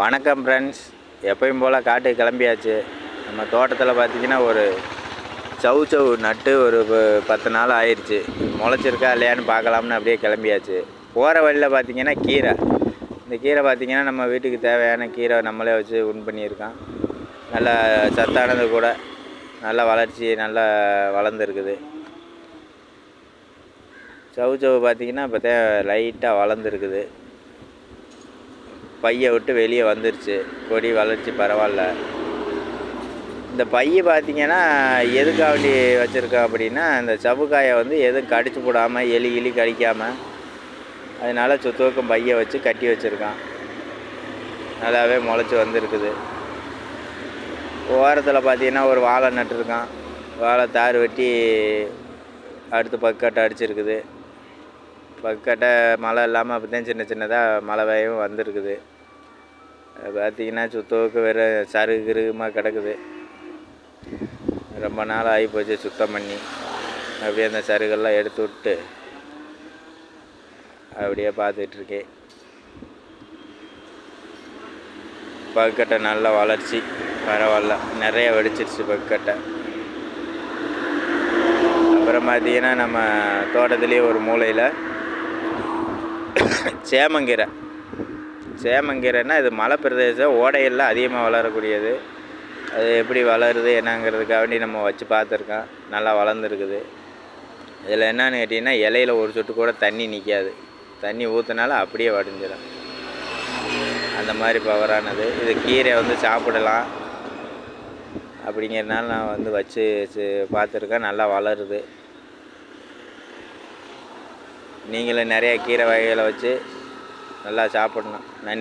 வணக்கம் ஃப்ரெண்ட்ஸ். எப்பயும் போல் காட்டுக்கு கிளம்பியாச்சு. நம்ம தோட்டத்தில் பார்த்திங்கன்னா ஒரு சவு நட்டு ஒரு 10 நாள் ஆயிடுச்சு. முளைச்சிருக்கா இல்லையான்னு பார்க்கலாம்னு அப்படியே கிளம்பியாச்சு. போகிற வழியில் பார்த்திங்கன்னா கீரை. இந்த கீரை பார்த்திங்கன்னா நம்ம வீட்டுக்கு தேவையான கீரை நம்மளே வச்சு பண்ணியிருக்கோம். நல்லா சத்தானது கூட, நல்லா வளர்ச்சி நல்லா வளர்ந்துருக்குது. சவு பார்த்திங்கன்னா இப்போ லைட்டாக வளர்ந்துருக்குது. பையை விட்டு வெளியே வந்துருச்சு. கொடி வளர்ச்சி பரவாயில்ல. இந்த பையை பார்த்திங்கன்னா எதுக்காண்டி வச்சுருக்கோம் அப்படின்னா, இந்த சவுக்காயை எதுவும் கடிச்சு போடாமல் எலி கடிக்காமல், அதனால் சுத்தவுக்கும் பையை வச்சு கட்டி வச்சுருக்கான். நல்லாவே முளைச்சி வந்திருக்குது. ஓரத்தில் பார்த்திங்கன்னா ஒரு வாழை நட்டுருக்கான். வாழை தார் வெட்டி அடுத்து பக்கட்டை அடிச்சிருக்குது. பக்கட்டை மழை இல்லாமல் அப்படி தான் சின்னதாக மழை பெய்யும் வந்திருக்குது. பார்த்திங்கன்னா சுத்தவுக்கு வேறு சருகுமாக கிடக்குது. ரொம்ப நாள் ஆகிப்போச்சு சுத்தம் பண்ணி. அப்படியே அந்த சருகெல்லாம் எடுத்து விட்டு அப்படியே பார்த்துட்ருக்கேன். பக்கட்டை நல்ல வளர்ச்சி பரவாயில்ல, நிறைய வெடிச்சிருச்சு பக்கட்டை. அப்புறம் பார்த்திங்கன்னா நம்ம தோட்டத்துலேயே ஒரு மூலையில் சேமங்கீரைன்னா இது மலை பிரதேசம், ஓடையெல்லாம் அதிகமாக வளரக்கூடியது. அது எப்படி வளருது என்னங்கிறதுக்காண்டி நம்ம வச்சு பார்த்துருக்கோம். நல்லா வளர்ந்துருக்குது. இதில் என்னன்னு கேட்டிங்கன்னா, இலையில் ஒரு சொட்டு கூட தண்ணி நிற்காது. தண்ணி ஊற்றினாலும் அப்படியே வடிஞ்சிடும். அந்த மாதிரி பவரானது. இது கீரை சாப்பிடலாம் அப்படிங்கிறதுனால நான் வச்சு பார்த்துருக்கேன். நல்லா வளருது. நீங்களும் நிறைய கீரை வகைகளை வச்சு நல்லா சாப்பிடணும். நன்றி.